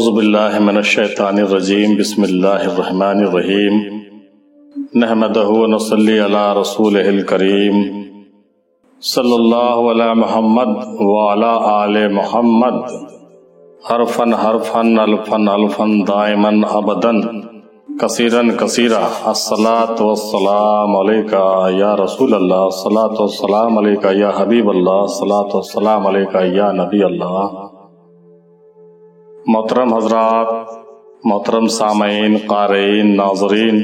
اعوذ باللہ من الشیطان الرجیم بسم اللہ الرحمن الرحیم نحمدہ ونصلی علی رسولہ الکریم صلی اللہ علی محمد وعلی آل محمد حرفاً حرفاً الفاً الفاً دائماً ابداً کثیراً کثیرا الصلاۃ والسلام علیکہ یا رسول اللہ، الصلاۃ والسلام علیکہ یا حبیب اللہ، الصلاۃ والسلام علیکہ یا نبی اللہ۔ محترم حضرات، محترم سامعین، قارئین، ناظرین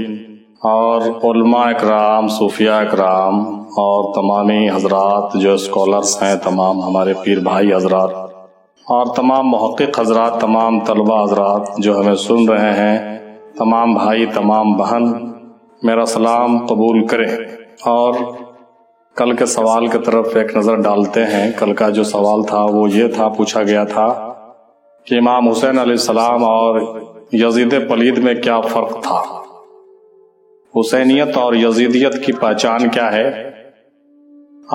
اور علماء اکرام، صوفیاء اکرام اور تمامی حضرات جو اسکالرز ہیں، تمام ہمارے پیر بھائی حضرات اور تمام محقق حضرات، تمام طلبہ حضرات جو ہمیں سن رہے ہیں، تمام بھائی، تمام بہن، میرا سلام قبول کریں اور کل کے سوال کی طرف ایک نظر ڈالتے ہیں۔ کل کا جو سوال تھا وہ یہ تھا، پوچھا گیا تھا کہ امام حسین علیہ السلام اور یزید پلید میں کیا فرق تھا، حسینیت اور یزیدیت کی پہچان کیا ہے،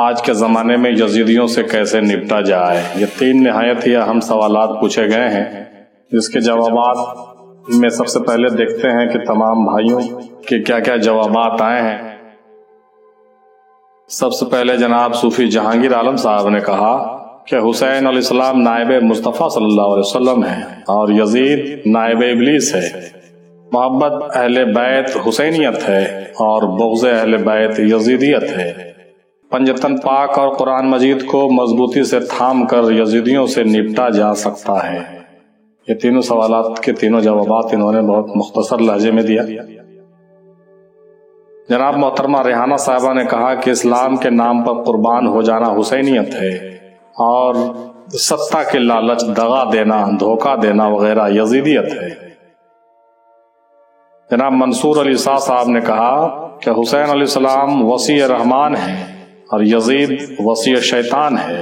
آج کے زمانے میں یزیدیوں سے کیسے نپٹا جائے۔ یہ تین نہایت ہی اہم سوالات پوچھے گئے ہیں، جس کے جوابات میں سب سے پہلے دیکھتے ہیں کہ تمام بھائیوں کے کیا کیا جوابات آئے ہیں۔ سب سے پہلے جناب صوفی جہانگیر عالم صاحب نے کہا کہ حسین علیہ السلام نائب مصطفیٰ صلی اللہ علیہ وسلم ہے اور یزید نائب ابلیس ہے۔ محبت اہل بیت حسینیت ہے اور بغض اہل بیت یزیدیت ہے۔ پنجتن پاک اور قرآن مجید کو مضبوطی سے تھام کر یزیدیوں سے نپٹا جا سکتا ہے۔ یہ تینوں سوالات کے تینوں جوابات انہوں نے بہت مختصر لہجے میں دیا۔ جناب محترمہ ریحانہ صاحبہ نے کہا کہ اسلام کے نام پر قربان ہو جانا حسینیت ہے اور ستہ کے لالچ، دغا دینا، دھوکہ دینا وغیرہ یزیدیت ہے۔ جناب منصور علی شاہ صاحب نے کہا کہ حسین علیہ السلام وصی رحمان ہے اور یزید وصی شیطان ہے۔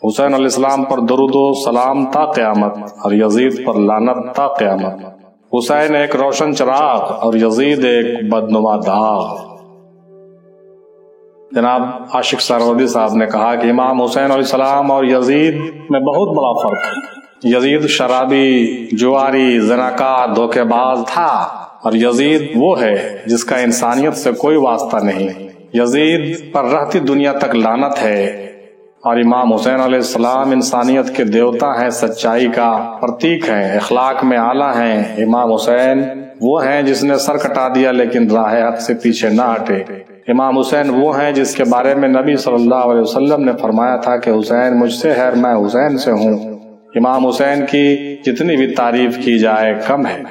حسین علیہ السلام پر درود و سلام تا قیامت اور یزید پر لعنت تا قیامت۔ حسین ایک روشن چراغ اور یزید ایک بدنما داغ۔ جناب عاشق سہروردی صاحب نے کہا کہ امام حسین علیہ السلام اور یزید میں بہت بڑا فرق ہے۔ یزید شرابی، جواری، زناکار، دھوکے باز تھا اور یزید وہ ہے جس کا انسانیت سے کوئی واسطہ نہیں۔ یزید پر رہتی دنیا تک لعنت ہے اور امام حسین علیہ السلام انسانیت کے دیوتا ہیں، سچائی کا پرتیک ہیں، اخلاق میں اعلیٰ ہیں۔ امام حسین وہ ہیں جس نے سر کٹا دیا لیکن راہ حق سے پیچھے نہ ہٹے۔ امام حسین وہ ہیں جس کے بارے میں نبی صلی اللہ علیہ وسلم نے فرمایا تھا کہ حسین مجھ سے ہے، میں حسین سے ہوں۔ امام حسین کی جتنی بھی تعریف کی جائے کم ہے۔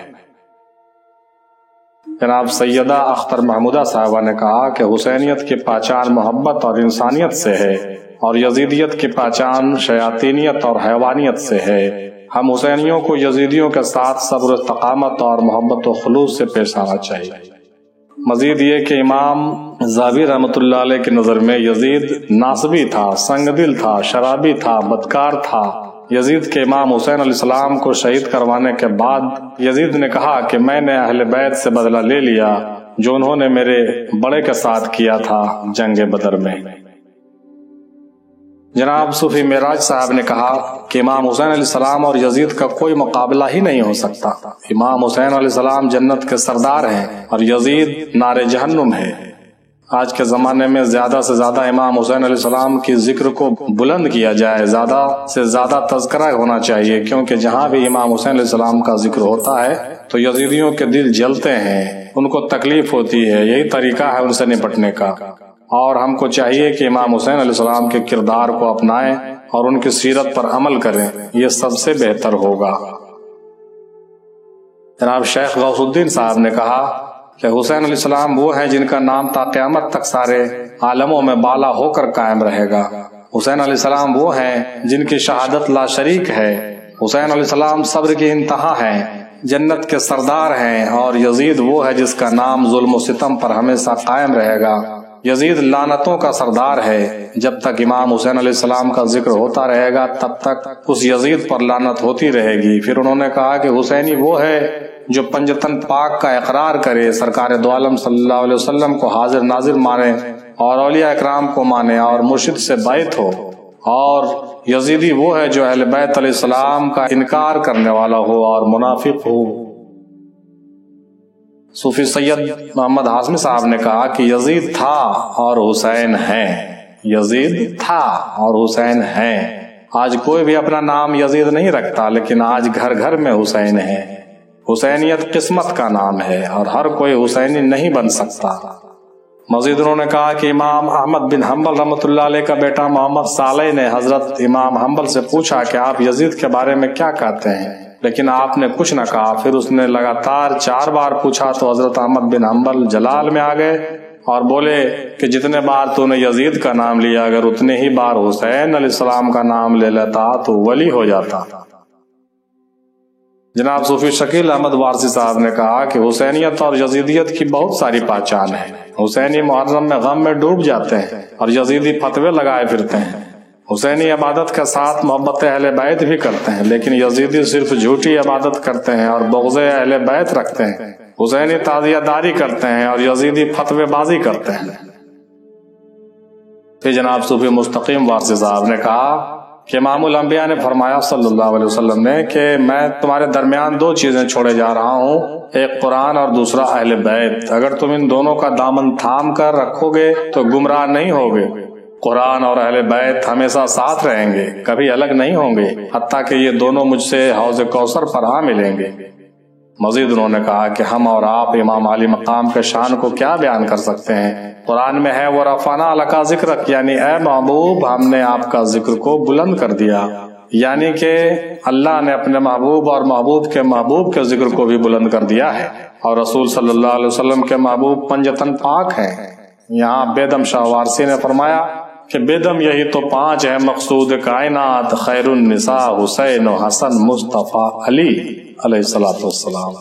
جناب سیدہ اختر محمودہ صاحبہ نے کہا کہ حسینیت کی پہچان محبت اور انسانیت سے ہے اور یزیدیت کی پہچان شیاطینیت اور حیوانیت سے ہے۔ ہم حسینیوں کو یزیدیوں کے ساتھ صبر، استقامت اور محبت و خلوص سے پیش آنا چاہیے۔ مزید یہ کہ امام ذہبی رحمۃ اللہ علیہ کی نظر میں یزید ناصبی تھا، سنگ دل تھا، شرابی تھا، بدکار تھا۔ یزید کے امام حسین علیہ السلام کو شہید کروانے کے بعد یزید نے کہا کہ میں نے اہل بیت سے بدلہ لے لیا جو انہوں نے میرے بڑے کے ساتھ کیا تھا جنگ بدر میں۔ جناب صوفی معراج صاحب نے کہا کہ امام حسین علیہ السلام اور یزید کا کوئی مقابلہ ہی نہیں ہو سکتا۔ امام حسین علیہ السلام جنت کے سردار ہیں اور یزید نار جہنم ہے۔ آج کے زمانے میں زیادہ سے زیادہ امام حسین علیہ السلام کی ذکر کو بلند کیا جائے، زیادہ سے زیادہ تذکرہ ہونا چاہیے، کیونکہ جہاں بھی امام حسین علیہ السلام کا ذکر ہوتا ہے تو یزیدیوں کے دل جلتے ہیں، ان کو تکلیف ہوتی ہے۔ یہی طریقہ ہے ان سے نپٹنے کا، اور ہم کو چاہیے کہ امام حسین علیہ السلام کے کردار کو اپنائیں اور ان کی سیرت پر عمل کریں، یہ سب سے بہتر ہوگا۔ جناب شیخ غوث الدین صاحب نے کہا کہ حسین علیہ السلام وہ ہیں جن کا نام تا قیامت تک سارے عالموں میں بالا ہو کر قائم رہے گا۔ حسین علیہ السلام وہ ہیں جن کی شہادت لا شریک ہے۔ حسین علیہ السلام صبر کی انتہا ہیں، جنت کے سردار ہیں، اور یزید وہ ہے جس کا نام ظلم و ستم پر ہمیشہ قائم رہے گا۔ یزید لعنتوں کا سردار ہے، جب تک امام حسین علیہ السلام کا ذکر ہوتا رہے گا تب تک اس یزید پر لعنت ہوتی رہے گی۔ پھر انہوں نے کہا کہ حسینی وہ ہے جو پنجتن پاک کا اقرار کرے، سرکار دو عالم صلی اللہ علیہ وسلم کو حاضر ناظر مانے اور اولیاء اکرام کو مانے اور مرشد سے بیعت ہو۔ اور یزیدی وہ ہے جو اہل بیت علیہ السلام کا انکار کرنے والا ہو اور منافق ہو۔ صوفی سید محمد ہاشمی صاحب نے کہا کہ یزید تھا اور حسین ہیں، یزید تھا اور حسین ہیں۔ آج کوئی بھی اپنا نام یزید نہیں رکھتا، لیکن آج گھر گھر میں حسین ہے۔ حسینیت قسمت کا نام ہے اور ہر کوئی حسینی نہیں بن سکتا۔ مزید انہوں نے کہا کہ امام احمد بن حنبل رحمۃ اللہ علیہ کا بیٹا محمد صالح نے حضرت امام حنبل سے پوچھا کہ آپ یزید کے بارے میں کیا کہتے ہیں، لیکن آپ نے کچھ نہ کہا۔ پھر اس نے لگاتار 4 بار پوچھا تو حضرت احمد بن حنبل جلال میں آ گئے اور بولے کہ جتنے بار تو نے یزید کا نام لیا، اگر اتنے ہی بار حسین علیہ السلام کا نام لے لیتا تو ولی ہو جاتا۔ جناب صوفی شکیل احمد وارثی صاحب نے کہا کہ حسینیت اور یزیدیت کی بہت ساری پہچان ہے۔ حسینی محرم میں غم میں ڈوب جاتے ہیں اور یزیدی فتوے لگائے پھرتے ہیں۔ حسینی عبادت کے ساتھ محبت اہل بیت بھی کرتے ہیں، لیکن یزیدی صرف جھوٹی عبادت کرتے ہیں اور بغض اہل بیت رکھتے ہیں۔ حسینی تعزیہ داری کرتے ہیں اور یزیدی فتوے بازی کرتے ہیں۔ پھر جناب صوفی مستقیم وارثی صاحب نے کہا کہ امام الانبیاء نے فرمایا صلی اللہ علیہ وسلم نے کہ میں تمہارے درمیان 2 چیزیں چھوڑے جا رہا ہوں، ایک قرآن اور دوسرا اہل بیت۔ اگر تم ان دونوں کا دامن تھام کر رکھو گے تو گمراہ نہیں ہوگے۔ قرآن اور اہل بیت ہمیشہ ساتھ رہیں گے، کبھی الگ نہیں ہوں گے، حتیٰ کہ یہ دونوں مجھ سے حوض کوثر پر آ ملیں گے۔ مزید انہوں نے کہا کہ ہم اور آپ امام علی مقام کے شان کو کیا بیان کر سکتے ہیں؟ قرآن میں ہے وَرَفَعْنَا لَكَ ذِكْرَكَ، یعنی اے محبوب ہم نے آپ کا ذکر کو بلند کر دیا، یعنی کہ اللہ نے اپنے محبوب اور محبوب کے ذکر کو بھی بلند کر دیا ہے۔ اور رسول صلی اللہ علیہ وسلم کے محبوب پنجتن پاک ہیں۔ یہاں بیدم شاہ وارثی نے فرمایا کہ بیدم یہی تو 5 ہے مقصود کائنات، خیر النساء حسین و حسن مصطفیٰ علی علیہ السلام۔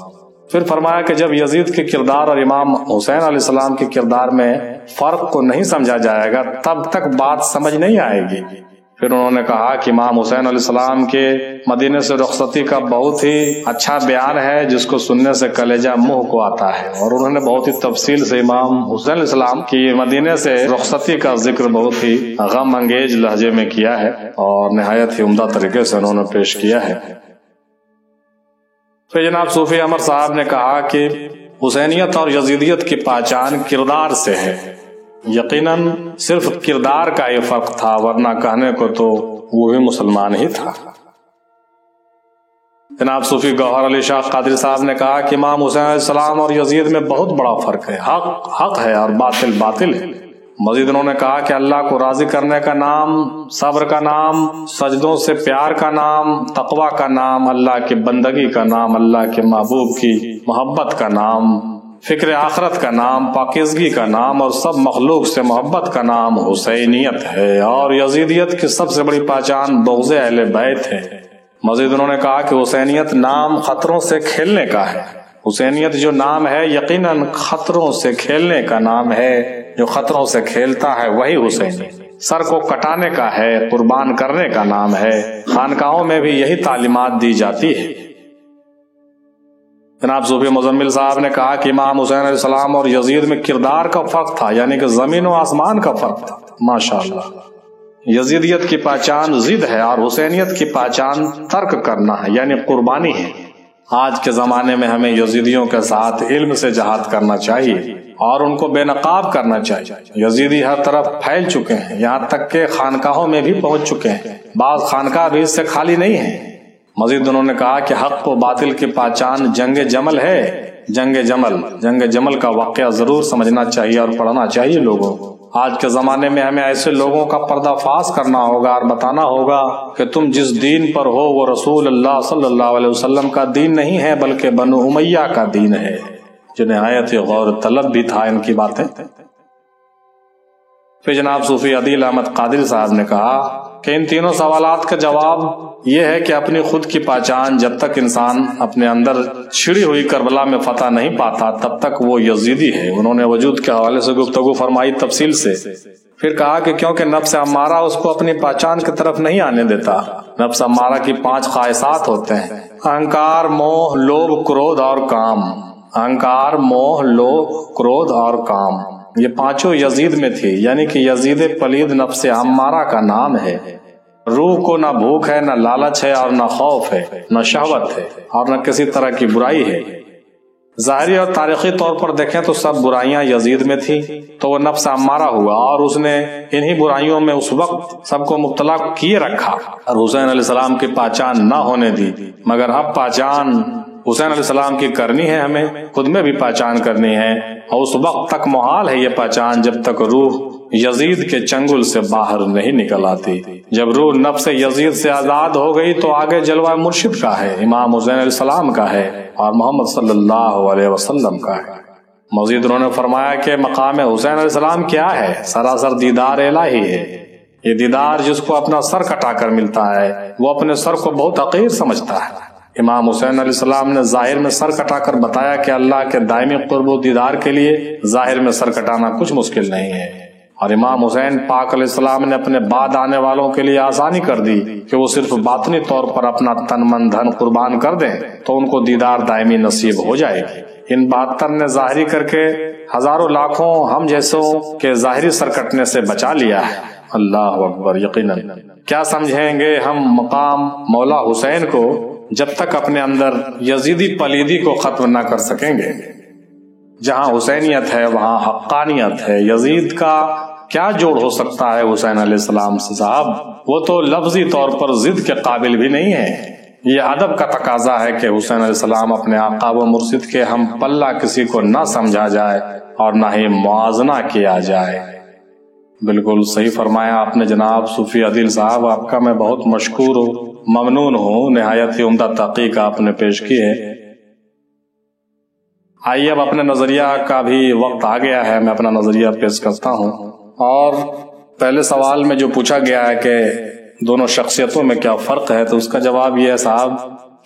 پھر فرمایا کہ جب یزید کے کردار اور امام حسین علیہ السلام کے کردار میں فرق کو نہیں سمجھا جائے گا تب تک بات سمجھ نہیں آئے گی۔ پھر انہوں نے کہا کہ امام حسین علیہ السلام کے مدینے سے رخصتی کا بہت ہی اچھا بیان ہے جس کو سننے سے کلیجہ منہ کو آتا ہے، اور انہوں نے بہت ہی تفصیل سے امام حسین علیہ السلام کی مدینے سے رخصتی کا ذکر بہت ہی غم انگیز لہجے میں کیا ہے اور نہایت ہی عمدہ طریقے سے انہوں نے پیش کیا ہے۔ پھر جناب صوفی عمر صاحب نے کہا کہ حسینیت اور یزیدیت کی پہچان کردار سے ہے۔ یقیناً صرف کردار کا یہ فرق تھا، ورنہ کہنے کو تو وہ بھی مسلمان ہی تھا۔ جناب صوفی گوہر علی شاہ قادری صاحب نے کہا کہ امام حسین علیہ السلام اور یزید میں بہت بڑا فرق ہے، حق حق ہے اور باطل باطل ہے۔ مزید انہوں نے کہا کہ اللہ کو راضی کرنے کا نام، صبر کا نام، سجدوں سے پیار کا نام، تقوی کا نام، اللہ کی بندگی کا نام، اللہ کے محبوب کی محبت کا نام، فکر آخرت کا نام، پاکیزگی کا نام اور سب مخلوق سے محبت کا نام حسینیت ہے، اور یزیدیت کی سب سے بڑی پہچان بغض اہل بیت ہے۔ مزید انہوں نے کہا کہ حسینیت نام خطروں سے کھیلنے کا ہے۔ حسینیت جو نام ہے یقیناً خطروں سے کھیلنے کا نام ہے، جو خطروں سے کھیلتا ہے وہی حسینی، سر کو کٹانے کا ہے، قربان کرنے کا نام ہے۔ خانقاہوں میں بھی یہی تعلیمات دی جاتی ہے۔ جناب صوفی مزمل صاحب نے کہا کہ امام حسین علیہ السلام اور یزید میں کردار کا فرق تھا، یعنی کہ زمین و آسمان کا فرق تھا۔ ماشاءاللہ، یزیدیت کی پہچان ضد ہے اور حسینیت کی پہچان ترک کرنا ہے، یعنی قربانی ہے۔ آج کے زمانے میں ہمیں یزیدیوں کے ساتھ علم سے جہاد کرنا چاہیے اور ان کو بے نقاب کرنا چاہیے۔ یزیدی ہر طرف پھیل چکے ہیں، یہاں تک کہ خانقاہوں میں بھی پہنچ چکے ہیں، بعض خانقاہ بھی اس سے خالی نہیں ہیں۔ مزید انہوں نے کہا کہ حق و باطل کی پہچان جنگ جمل ہے۔ جنگ جمل کا واقعہ ضرور سمجھنا چاہیے اور پڑھنا چاہیے لوگوں کو۔ آج کے زمانے میں ہمیں ایسے لوگوں کا پردہ فاش کرنا ہوگا اور بتانا ہوگا کہ تم جس دین پر ہو وہ رسول اللہ صلی اللہ علیہ وسلم کا دین نہیں ہے بلکہ بنو امیہ کا دین ہے، جو نہایت غور طلب بھی تھا ان کی باتیں۔ پھر جناب صوفی عدیل احمد قادری صاحب نے کہا کہ ان تینوں سوالات کا جواب یہ ہے کہ اپنی خود کی پہچان جب تک انسان اپنے اندر چھڑی ہوئی کربلا میں فتح نہیں پاتا تب تک وہ یزیدی ہے۔ انہوں نے وجود کے حوالے سے گفتگو فرمائی تفصیل سے، پھر کہا کہ کیونکہ نفس امارہ اس کو اپنی پہچان کی طرف نہیں آنے دیتا۔ نفس امارہ کی 5 خواہشات ہوتے ہیں: اہنکار، موہ، لوبھ، کرودھ اور کام۔ اہنکار، موہ، لوبھ، کرودھ اور کام، یہ 5 یزید میں تھی، یعنی کہ یزید پلید نفس امارہ کا نام ہے۔ روح کو نہ بھوک ہے، نہ لالچ ہے، اور نہ خوف ہے، نہ شہوت ہے، اور نہ کسی طرح کی برائی ہے۔ ظاہری اور تاریخی طور پر دیکھیں تو سب برائیاں یزید میں تھی، تو وہ نفس امارہ ہوا اور اس نے انہی برائیوں میں اس وقت سب کو مبتلا کیے رکھا اور حسین علیہ السلام کی پہچان نہ ہونے دی۔ مگر اب پہچان حسین علیہ السلام کی کرنی ہے، ہمیں خود میں بھی پہچان کرنی ہے، اور اس وقت تک محال ہے یہ پہچان جب تک روح یزید کے چنگل سے باہر نہیں نکل آتی۔ جب روح نفس یزید سے آزاد ہو گئی تو آگے جلوہ مرشد کا ہے، امام حسین علیہ السلام کا ہے، اور محمد صلی اللہ علیہ وسلم کا ہے۔ مزید انہوں نے فرمایا کہ مقام حسین علیہ السلام کیا ہے؟ سراسر دیدار الہی ہے۔ یہ دیدار جس کو اپنا سر کٹا کر ملتا ہے وہ اپنے سر کو بہت حقیر سمجھتا ہے۔ امام حسین علیہ السلام نے ظاہر میں سر کٹا کر بتایا کہ اللہ کے دائمی قرب و دیدار کے لیے ظاہر میں سر کٹانا کچھ مشکل نہیں ہے، اور امام حسین پاک علیہ السلام نے اپنے بعد آنے والوں کے لیے آسانی کر دی کہ وہ صرف باطنی طور پر اپنا تن من دھن قربان کر دیں تو ان کو دیدار دائمی نصیب ہو جائے گی۔ ان 72 نے ظاہری کر کے ہزاروں لاکھوں ہم جیسوں کے ظاہری سر کٹنے سے بچا لیا ہے۔ اللہ اکبر! یقیناً کیا سمجھیں گے ہم مقام مولا حسین کو جب تک اپنے اندر یزیدی پلیدی کو ختم نہ کر سکیں گے۔ جہاں حسینیت ہے وہاں حقانیت ہے۔ یزید کا کیا جوڑ ہو سکتا ہے حسین علیہ السلام سے؟ صاحب وہ تو لفظی طور پر ضد کے قابل بھی نہیں ہے۔ یہ ادب کا تقاضا ہے کہ حسین علیہ السلام اپنے آقا و مرشد کے ہم پلہ کسی کو نہ سمجھا جائے اور نہ ہی موازنہ کیا جائے۔ بالکل صحیح فرمایا آپ نے جناب صوفی عدیل صاحب، آپ کا میں بہت مشکور ہوں، ممنون ہوں، نہایت ہی عمدہ تحقیق آپ نے پیش کی ہے۔ آئیے اب اپنے نظریہ کا بھی وقت آ گیا ہے، میں اپنا نظریہ پیش کرتا ہوں۔ اور پہلے سوال میں جو پوچھا گیا ہے کہ دونوں شخصیتوں میں کیا فرق ہے، تو اس کا جواب یہ ہے صاحب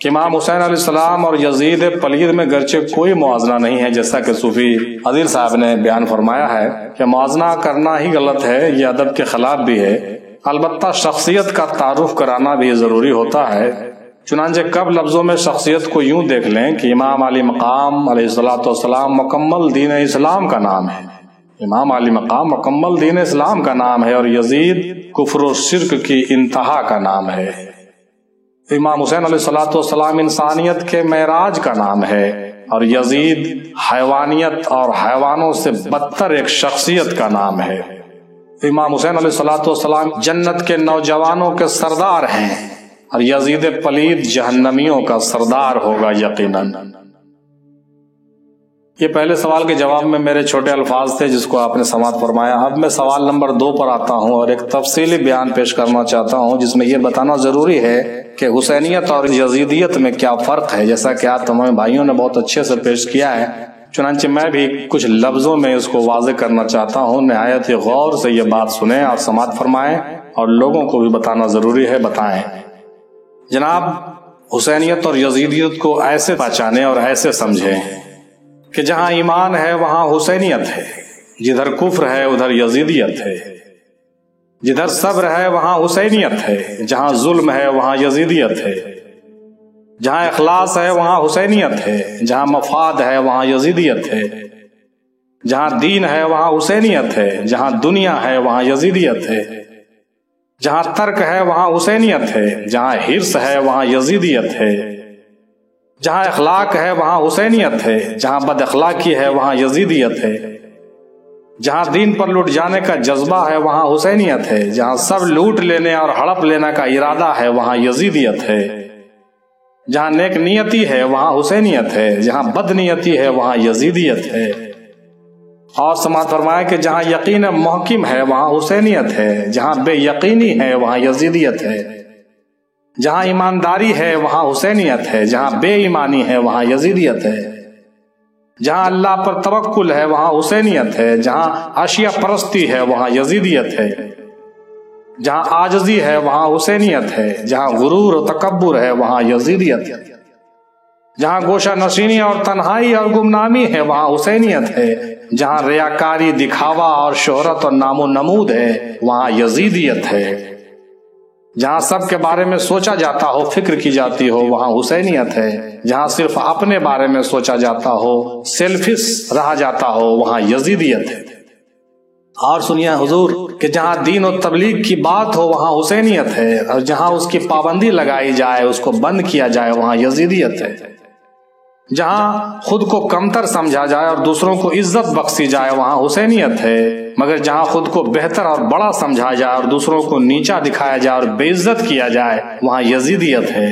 کہ امام حسین علیہ السلام اور یزید پلید میں گرچہ کوئی موازنہ نہیں ہے، جیسا کہ صوفی عدیل صاحب نے بیان فرمایا ہے کہ موازنہ کرنا ہی غلط ہے، یہ ادب کے خلاف بھی ہے۔ البتہ شخصیت کا تعارف کرانا بھی ضروری ہوتا ہے۔ چنانچہ کب لفظوں میں شخصیت کو یوں دیکھ لیں کہ امام علی مقام علیہ السلام مکمل دین اسلام کا نام ہے، امام علی مقام مکمل دین اسلام کا نام ہے، اور یزید کفر و شرک کی انتہا کا نام ہے۔ امام حسین علیہ السلام انسانیت کے معراج کا نام ہے، اور یزید حیوانیت اور حیوانوں سے بدتر ایک شخصیت کا نام ہے۔ امام حسین علیہ السلام جنت کے نوجوانوں کے سردار ہیں، اور یزید پلید جہنمیوں کا سردار ہوگا یقیناً۔ یہ پہلے سوال کے جواب میں میرے چھوٹے الفاظ تھے جس کو آپ نے سماعت فرمایا۔ اب میں سوال نمبر 2 پر آتا ہوں اور ایک تفصیلی بیان پیش کرنا چاہتا ہوں جس میں یہ بتانا ضروری ہے کہ حسینیت اور یزیدیت میں کیا فرق ہے، جیسا کہ آپ تمام بھائیوں نے بہت اچھے سے پیش کیا ہے۔ چنانچہ میں بھی کچھ لفظوں میں اس کو واضح کرنا چاہتا ہوں۔ نہایت ہی غور سے یہ بات سنیں اور سماعت فرمائیں، اور لوگوں کو بھی بتانا ضروری ہے، بتائیں۔ جناب حسینیت اور یزیدیت کو ایسے پہچانیں اور ایسے سمجھیں کہ جہاں ایمان ہے وہاں حسینیت ہے، جدھر کفر ہے ادھر یزیدیت ہے، جدھر صبر ہے وہاں حسینیت ہے، جہاں ظلم ہے وہاں یزیدیت ہے، جہاں اخلاص ہے وہاں حسینیت ہے، جہاں مفاد ہے وہاں یزیدیت ہے، جہاں دین ہے وہاں حسینیت ہے، جہاں دنیا ہے وہاں یزیدیت ہے، جہاں ترک ہے وہاں حسینیت ہے، جہاں حرص ہے وہاں یزیدیت ہے، جہاں اخلاق ہے وہاں حسینیت ہے، جہاں بد اخلاقی ہے وہاں یزیدیت ہے، جہاں دین پر لوٹ جانے کا جذبہ ہے وہاں حسینیت ہے، جہاں سب لوٹ لینے اور ہڑپ لینے کا ارادہ ہے وہاں یزیدیت ہے، جہاں نیک نیتی ہے وہاں حسینیت ہے، جہاں بد نیتی ہے وہاں یزیدیت ہے۔ اور سماعت فرمایا کہ جہاں یقین محکم ہے وہاں حسینیت ہے، جہاں بے یقینی ہے وہاں یزیدیت ہے، جہاں ایمانداری ہے وہاں حسینیت ہے، جہاں بے ایمانی ہے وہاں یزیدیت ہے، جہاں اللہ پر توکل ہے وہاں حسینیت ہے، جہاں اشیاء پرستی ہے وہاں یزیدیت ہے، جہاں عاجزی ہے وہاں حسینیت ہے، جہاں غرور و تکبر ہے وہاں یزیدیت ہے، جہاں گوشہ نشینی اور تنہائی اور گمنامی ہے وہاں حسینیت ہے، جہاں ریاکاری، دکھاوا اور شہرت اور نام و نمود ہے وہاں یزیدیت ہے، جہاں سب کے بارے میں سوچا جاتا ہو، فکر کی جاتی ہو وہاں حسینیت ہے، جہاں صرف اپنے بارے میں سوچا جاتا ہو، سیلفش رہا جاتا ہو وہاں یزیدیت ہے۔ اور سنیے حضور کہ جہاں دین و تبلیغ کی بات ہو وہاں حسینیت ہے، اور جہاں اس کی پابندی لگائی جائے، اس کو بند کیا جائے، وہاں یزیدیت ہے۔ جہاں خود کو کمتر سمجھا جائے اور دوسروں کو عزت بخشی جائے وہاں حسینیت ہے، مگر جہاں خود کو بہتر اور بڑا سمجھا جائے اور دوسروں کو نیچا دکھایا جائے اور بے عزت کیا جائے وہاں یزیدیت ہے۔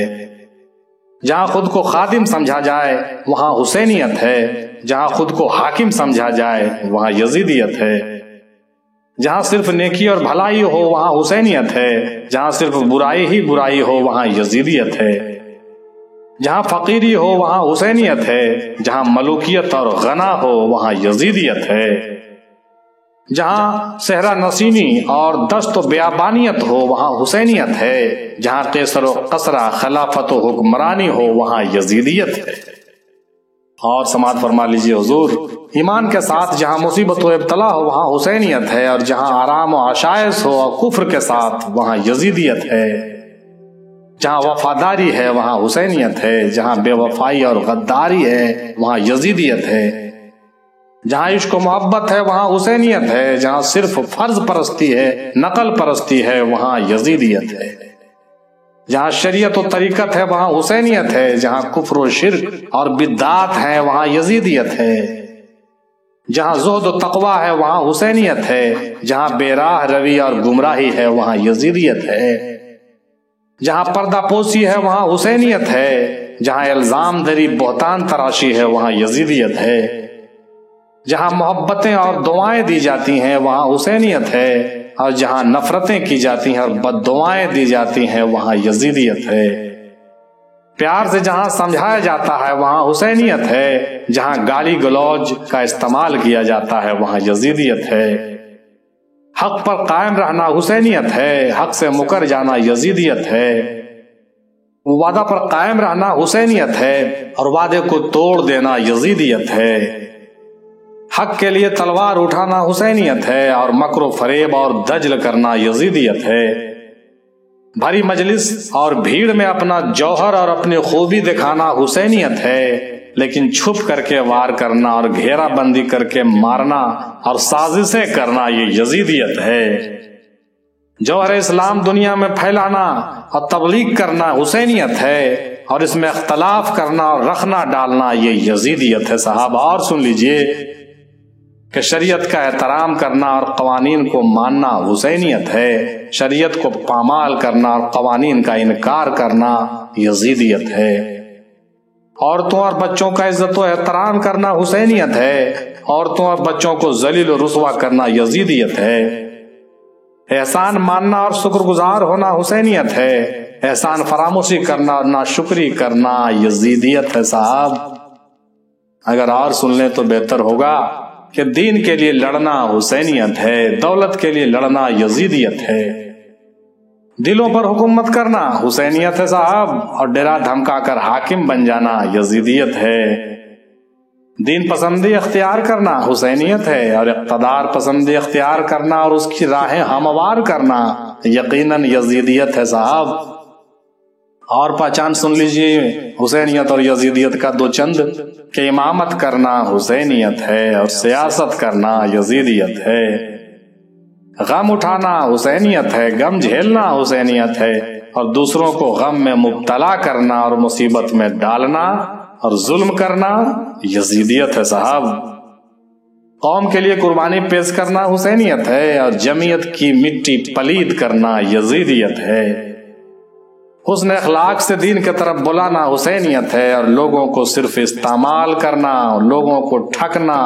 جہاں خود کو خادم سمجھا جائے وہاں حسینیت ہے، جہاں خود کو حاکم سمجھا جائے وہاں یزیدیت ہے۔ جہاں صرف نیکی اور بھلائی ہو وہاں حسینیت ہے، جہاں صرف برائی ہی برائی ہو وہاں یزیدیت ہے۔ جہاں فقیری ہو وہاں حسینیت ہے، جہاں ملوکیت اور غنا ہو وہاں یزیدیت ہے۔ جہاں صحرا نشینی اور دشت و بیابانیت ہو وہاں حسینیت ہے، جہاں قیصر و قصرہ خلافت و حکمرانی ہو وہاں یزیدیت ہے۔ اور سماعت فرما لیجیے حضور، ایمان کے ساتھ جہاں مصیبت و ابتلا ہو وہاں حسینیت ہے، اور جہاں آرام و عشائش ہو اور کفر کے ساتھ وہاں یزیدیت ہے۔ جہاں وفاداری ہے وہاں حسینیت ہے، جہاں بے وفائی اور غداری ہے وہاں یزیدیت ہے۔ جہاں عشق و محبت ہے وہاں حسینیت ہے، جہاں صرف فرض پرستی ہے، نقل پرستی ہے وہاں یزیدیت ہے۔ جہاں شریعت و طریقت ہے وہاں حسینیت ہے، جہاں کفر و شرک اور بدعات ہے وہاں یزیدیت ہے۔ جہاں زہد و تقوی ہے وہاں حسینیت ہے، جہاں بے راہ روی اور گمراہی ہے وہاں یزیدیت ہے۔ جہاں پردہ پوشی ہے وہاں حسینیت ہے، جہاں الزام دری بہتان تراشی ہے وہاں یزیدیت ہے۔ جہاں محبتیں اور دعائیں دی جاتی ہیں وہاں حسینیت ہے، اور جہاں نفرتیں کی جاتی ہیں اور بد دعائیں دی جاتی ہیں وہاں یزیدیت ہے۔ پیار سے جہاں سمجھایا جاتا ہے وہاں حسینیت ہے، جہاں گالی گلوج کا استعمال کیا جاتا ہے وہاں یزیدیت ہے۔ حق پر قائم رہنا حسینیت ہے، حق سے مکر جانا یزیدیت ہے۔ وعدہ پر قائم رہنا حسینیت ہے، اور وعدے کو توڑ دینا یزیدیت ہے۔ حق کے لیے تلوار اٹھانا حسینیت ہے، اور مکر و فریب اور دجل کرنا یزیدیت ہے۔ بھری مجلس اور بھیڑ میں اپنا جوہر اور اپنی خوبی دکھانا حسینیت ہے، لیکن چھپ کر کے وار کرنا اور گھیرا بندی کر کے مارنا اور سازشیں کرنا یہ یزیدیت ہے۔ جوہر اسلام دنیا میں پھیلانا اور تبلیغ کرنا حسینیت ہے، اور اس میں اختلاف کرنا اور رکھنا ڈالنا یہ یزیدیت ہے۔ صاحب اور سن لیجئے کہ شریعت کا احترام کرنا اور قوانین کو ماننا حسینیت ہے، شریعت کو پامال کرنا اور قوانین کا انکار کرنا یزیدیت ہے۔ عورتوں اور بچوں کا عزت و احترام کرنا حسینیت ہے، عورتوں اور بچوں کو ذلیل و رسوا کرنا یزیدیت ہے۔ احسان ماننا اور شکر گزار ہونا حسینیت ہے، احسان فراموشی کرنا اور ناشکری کرنا یزیدیت ہے۔ صاحب اگر اور سن لیں تو بہتر ہوگا کہ دین کے لیے لڑنا حسینیت ہے، دولت کے لیے لڑنا یزیدیت ہے۔ دلوں پر حکومت کرنا حسینیت ہے صاحب، اور ڈرا دھمکا کر حاکم بن جانا یزیدیت ہے۔ دین پسندی اختیار کرنا حسینیت ہے، اور اقتدار پسندی اختیار کرنا اور اس کی راہیں ہموار کرنا یقیناً یزیدیت ہے صاحب۔ اور پہچان سن لیجئے حسینیت اور یزیدیت کا دو چند کہ امامت کرنا حسینیت ہے اور سیاست کرنا یزیدیت ہے۔ غم اٹھانا حسینیت ہے، غم جھیلنا حسینیت ہے، اور دوسروں کو غم میں مبتلا کرنا اور مصیبت میں ڈالنا اور ظلم کرنا یزیدیت ہے صاحب۔ قوم کے لیے قربانی پیش کرنا حسینیت ہے، اور جمعیت کی مٹی پلید کرنا یزیدیت ہے۔ حسن اخلاق سے دین کی طرف بلانا حسینیت ہے، اور لوگوں کو صرف استعمال کرنا، لوگوں کو ٹھگنا،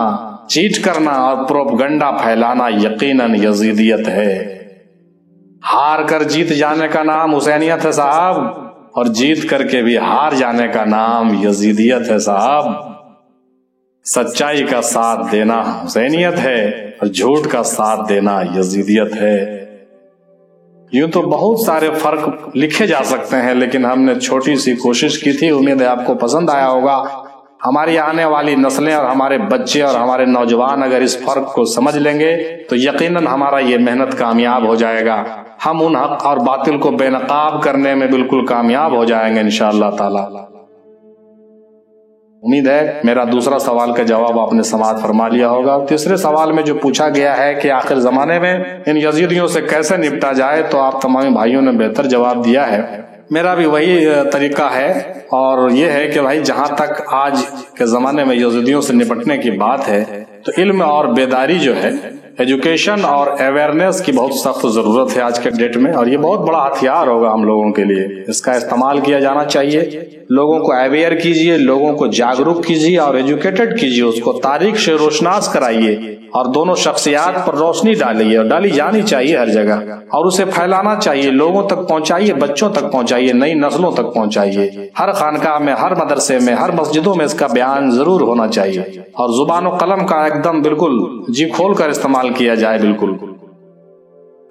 چیٹ کرنا اور پروپگنڈا پھیلانا یقیناً یزیدیت ہے۔ ہار کر جیت جانے کا نام حسینیت ہے صاحب، اور جیت کر کے بھی ہار جانے کا نام یزیدیت ہے صاحب۔ سچائی کا ساتھ دینا حسینیت ہے، اور جھوٹ کا ساتھ دینا یزیدیت ہے۔ یوں تو بہت سارے فرق لکھے جا سکتے ہیں، لیکن ہم نے چھوٹی سی کوشش کی تھی، امید ہے آپ کو پسند آیا ہوگا۔ ہماری آنے والی نسلیں اور ہمارے بچے اور ہمارے نوجوان اگر اس فرق کو سمجھ لیں گے تو یقیناً ہمارا یہ محنت کامیاب ہو جائے گا، ہم ان حق اور باطل کو بے نقاب کرنے میں بالکل کامیاب ہو جائیں گے انشاءاللہ تعالی۔ امید ہے میرا دوسرا سوال کا جواب آپ نے سماعت فرما لیا ہوگا۔ تیسرے سوال میں جو پوچھا گیا ہے کہ آخر زمانے میں ان یزیدیوں سے کیسے نپٹا جائے، تو آپ تمام بھائیوں نے بہتر جواب دیا ہے۔ میرا بھی وہی طریقہ ہے، اور یہ ہے کہ بھائی جہاں تک آج کے زمانے میں یزیدیوں سے نپٹنے کی بات ہے تو علم اور بیداری جو ہے، ایجوکیشن اور اویئرنیس کی بہت سخت ضرورت ہے آج کے ڈیٹ میں، اور یہ بہت بڑا ہتھیار ہوگا ہم لوگوں کے لیے۔ اس کا استعمال کیا جانا چاہیے، لوگوں کو اویئر کیجیے، لوگوں کو جاگروک کیجیے اور ایجوکیٹڈ کیجیے، اس کو تاریخ سے روشناس کرائیے اور دونوں شخصیات پر روشنی ڈالیے، اور ڈالی جانی چاہیے ہر جگہ، اور اسے پھیلانا چاہیے، لوگوں تک پہنچائیے، بچوں تک پہنچائیے، نئی نسلوں تک پہنچائیے۔ ہر خانقاہ میں، ہر مدرسے میں، ہر مسجدوں میں اس کا بیان ضرور ہونا چاہیے، اور زبان و قلم کا ایک دم بالکل جی کھول کر استعمال کیا جائے۔ بالکل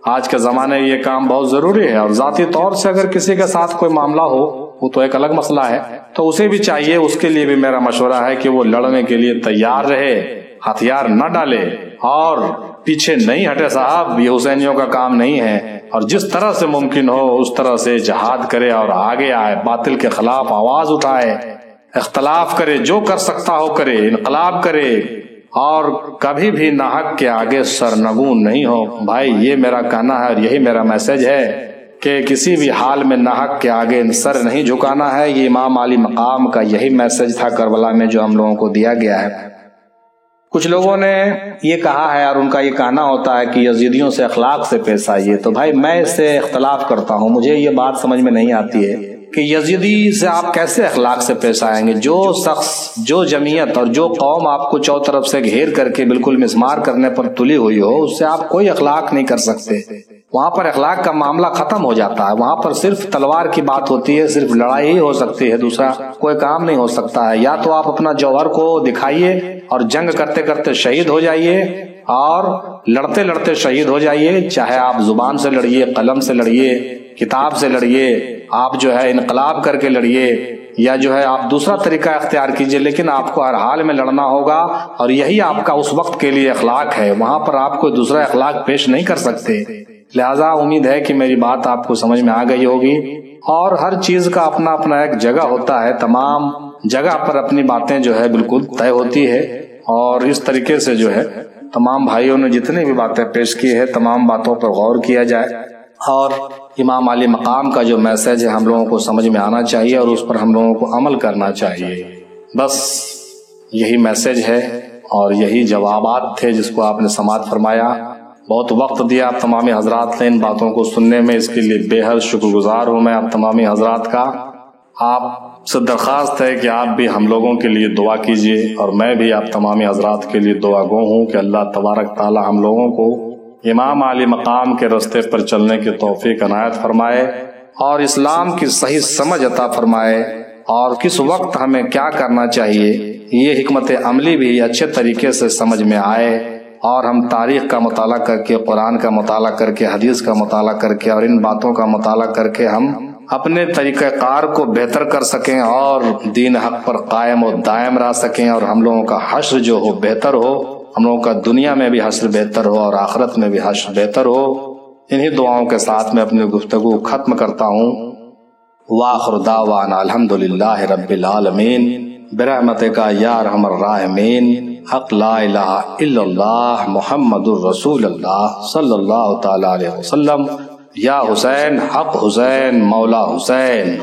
آج کے زمانے یہ کام بہت ضروری ہے، اور ذاتی طور سے اگر کسی کے ساتھ کوئی معاملہ ہو وہ تو ایک الگ مسئلہ ہے، تو اسے بھی چاہیے، اس کے لیے بھی میرا مشورہ ہے کہ وہ لڑنے کے لیے تیار رہے، ہتھیار نہ ڈالے اور پیچھے نہیں ہٹے۔ صاحب یہ حسینیوں کا کام نہیں ہے، اور جس طرح سے ممکن ہو اس طرح سے جہاد کرے اور آگے آئے، باطل کے خلاف آواز اٹھائے، اختلاف کرے، جو کر سکتا ہو کرے، انقلاب کرے، اور کبھی بھی ناحق کے آگے سرنگوں نہیں ہو۔ بھائی یہ میرا کہنا ہے، اور یہی میرا میسج ہے کہ کسی بھی حال میں ناحق کے آگے سر نہیں جھکانا ہے۔ یہ امام علی مقام کا یہی میسج تھا کربلا میں جو ہم لوگوں کو دیا گیا ہے۔ کچھ لوگوں نے یہ کہا ہے، اور ان کا یہ کہنا ہوتا ہے کہ یزیدیوں سے اخلاق سے پیش آئیے، تو بھائی میں اس سے اختلاف کرتا ہوں، مجھے یہ بات سمجھ میں نہیں آتی ہے کہ یزیدی سے آپ کیسے اخلاق سے پیش آئیں گے؟ جو شخص، جو جمعیت اور جو قوم آپ کو چو طرف سے گھیر کر کے بالکل مسمار کرنے پر تلی ہوئی ہو، اس سے آپ کوئی اخلاق نہیں کر سکتے۔ وہاں پر اخلاق کا معاملہ ختم ہو جاتا ہے، وہاں پر صرف تلوار کی بات ہوتی ہے، صرف لڑائی ہی ہو سکتی ہے، دوسرا کوئی کام نہیں ہو سکتا ہے۔ یا تو آپ اپنا جوہر کو دکھائیے اور جنگ کرتے کرتے شہید ہو جائیے، اور لڑتے لڑتے شہید ہو جائیے، چاہے آپ زبان سے لڑیے، قلم سے لڑیے، کتاب سے لڑیے، آپ جو ہے انقلاب کر کے لڑیے، یا جو ہے آپ دوسرا طریقہ اختیار کیجئے، لیکن آپ کو ہر حال میں لڑنا ہوگا، اور یہی آپ کا اس وقت کے لیے اخلاق ہے۔ وہاں پر آپ کوئی دوسرا اخلاق پیش نہیں کر سکتے۔ لہذا امید ہے کہ میری بات آپ کو سمجھ میں آ گئی ہوگی، اور ہر چیز کا اپنا اپنا ایک جگہ ہوتا ہے، تمام جگہ پر اپنی باتیں جو ہے بالکل طے ہوتی ہے، اور اس طریقے سے جو ہے تمام بھائیوں نے جتنی بھی باتیں پیش کی ہے، تمام باتوں پر غور کیا جائے، اور امام علی مقام کا جو میسج ہے ہم لوگوں کو سمجھ میں آنا چاہیے، اور اس پر ہم لوگوں کو عمل کرنا چاہیے۔ بس یہی میسج ہے، اور یہی جوابات تھے جس کو آپ نے سماعت فرمایا۔ بہت وقت دیا آپ تمام حضرات نے ان باتوں کو سننے میں، اس کے لیے بے حد شکر گزار ہوں میں آپ تمام حضرات کا۔ آپ سے درخواست ہے کہ آپ بھی ہم لوگوں کے لیے دعا کیجیے، اور میں بھی آپ تمام حضرات کے لیے دعا گو ہوں کہ اللہ تبارک تعالی ہم لوگوں کو امام علی مقام کے راستے پر چلنے کی توفیق عنایت فرمائے، اور اسلام کی صحیح سمجھ عطا فرمائے، اور کس وقت ہمیں کیا کرنا چاہیے یہ حکمت عملی بھی اچھے طریقے سے سمجھ میں آئے، اور ہم تاریخ کا مطالعہ کر کے، قرآن کا مطالعہ کر کے، حدیث کا مطالعہ کر کے، اور ان باتوں کا مطالعہ کر کے ہم اپنے طریقہ کار کو بہتر کر سکیں، اور دین حق پر قائم و دائم رہ سکیں، اور ہم لوگوں کا حشر جو ہو بہتر ہو، ہم لوگوں کا دنیا میں بھی حشر بہتر ہو اور آخرت میں بھی حشر بہتر ہو۔ انہی دعاؤں کے ساتھ میں اپنی گفتگو ختم کرتا ہوں۔ وآخر دعوانا الحمدللہ رب العالمین برحمتک یا ارحم الراحمین۔ حق لا الہ الا اللہ محمد الرسول اللہ صلی اللہ تعالی علیہ وسلم۔ یا حسین حق حسین مولا حسین۔